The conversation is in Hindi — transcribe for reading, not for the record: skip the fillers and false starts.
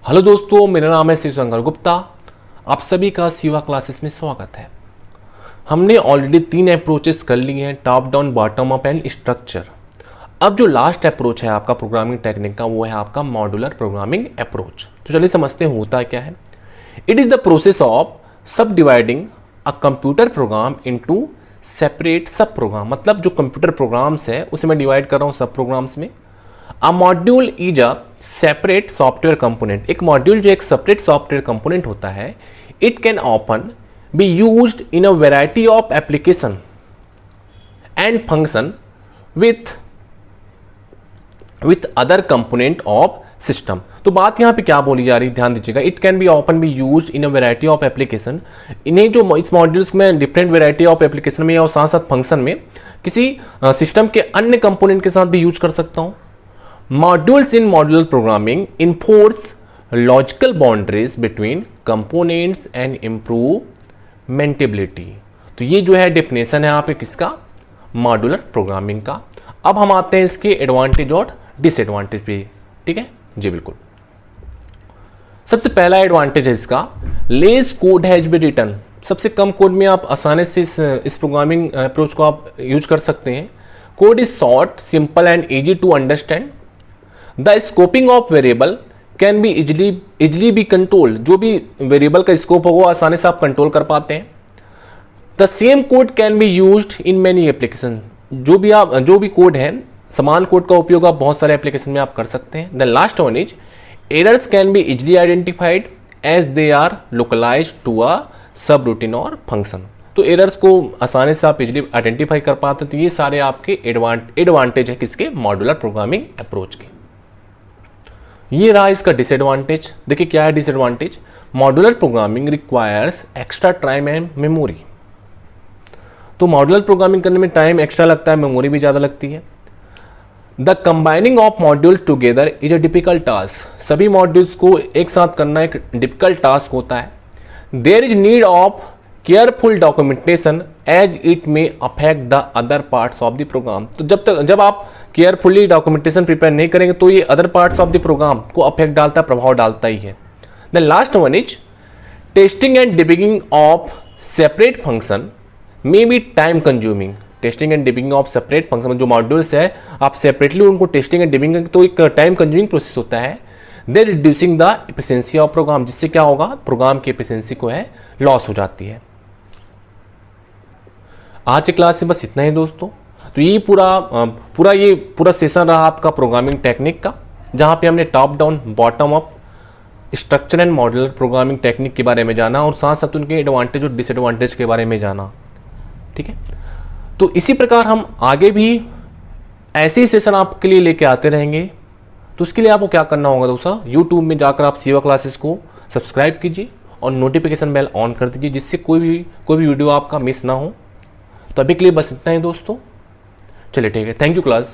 हेलो दोस्तों, मेरा नाम है शिवशंकर गुप्ता। आप सभी का शिवा क्लासेस में स्वागत है। हमने ऑलरेडी 3 अप्रोचेस कर लिए हैं, top down, bottom up and structure. अब जो लास्ट अप्रोच है आपका प्रोग्रामिंग टेक्निक का, वो है आपका मॉड्यूलर प्रोग्रामिंग अप्रोच। तो चलिए समझते हैं होता क्या है। It is the process of subdividing a computer program into separate subprogram. मतलब जो कंप्यूटर प्रोग्राम्स है उसे मैं डिवाइड कर रहा हूँ सब प्रोग्राम्स में। अ module is a separate software component. एक मॉड्यूल जो एक सेपरेट सॉफ्टवेयर कंपोनेंट होता है, it can often be used in a variety of application and function with other component of system. तो बात यहां पे क्या बोली जा रही है, ध्यान दीजिएगा। It can be often be used in a variety of application. इन्हें जो इस मॉड्यूल्स में डिफरेंट वैरायटी ऑफ एप्लीकेशन में और साथ साथ फंक्शन में किसी सिस्टम के अन्य कंपोनेंट के साथ भी यूज कर सकता हूं। Modules in modular programming enforce logical boundaries between components and implementability। तो ये जो है डेफिनेशन है यहाँ पे किसका, मॉड्यूलर प्रोग्रामिंग का। अब हम आते हैं इसके एडवांटेज और डिसएडवांटेज पे। ठीक है जी, बिल्कुल। सबसे पहला एडवांटेज है इसका, less code has be written. सबसे कम कोड में आप आसानी से इस प्रोग्रामिंग अप्रोच को आप यूज कर सकते हैं। Code is short, simple and easy to understand. The scoping of variable can be easily be control. जो भी वेरिएबल का स्कोप हो वो आसानी से आप कंट्रोल कर पाते हैं। The same code can be used in many application. जो भी कोड है, समान कोड का उपयोग आप बहुत सारे एप्लीकेशन में आप कर सकते हैं। The last one is errors can be easily identified as they are localized to a subroutine और फंक्शन। तो एरर्स को आसानी से आप इजिली आइडेंटिफाई कर पाते हैं। तो ये सारे आपके एडवांटेज है किसके, मॉड्यूलर प्रोग्रामिंग अप्रोच के। ये रहा इसका डिसएडवांटेज। देखिए क्या है disadvantage, modular programming requires extra time and memory. तो मॉड्यूलर प्रोग्रामिंग करने में टाइम एक्स्ट्रा लगता है, मेमोरी भी ज्यादा लगती है। The combining of modules together is a difficult task. सभी मॉड्यूल्स को एक साथ करना एक डिफिकल्ट टास्क होता है। There is need of careful documentation as it may affect the other parts of the program. तो जब आप केयरफुली डॉक्यूमेंटेशन प्रिपेयर नहीं करेंगे तो ये other parts of the program को अफेक्ट डालता है, प्रभाव डालता ही है। The last one is testing and debugging of separate function may be time consuming. Testing and debugging of separate function, जो मॉड्यूल्स है आप सेपरेटली उनको टेस्टिंग एंड डिबगिंग तो एक टाइम कंज्यूमिंग प्रोसेस होता है। They reducing the efficiency of program, जिससे क्या होगा, प्रोग्राम की एफिशिएंसी को है लॉस हो जाती है। आज की क्लास में बस इतना ही दोस्तों। तो ये पूरा सेशन रहा आपका प्रोग्रामिंग टेक्निक का, जहाँ पे हमने top down, bottom up, structure and modular programming technique के बारे में जाना और साथ साथ उनके एडवांटेज और डिसएडवांटेज के बारे में जाना। ठीक है, तो इसी प्रकार हम आगे भी ऐसे ही सेशन आपके लिए लेके आते रहेंगे। तो उसके लिए आपको क्या करना होगा दोस्तों, यूट्यूब में जाकर आप शिवा क्लासेस को सब्सक्राइब कीजिए और नोटिफिकेशन बेल ऑन कर दीजिए, जिससे कोई भी वीडियो आपका मिस ना हो। तो अभी के लिए बस इतना ही दोस्तों। चलिए ठीक है, थैंक यू क्लास।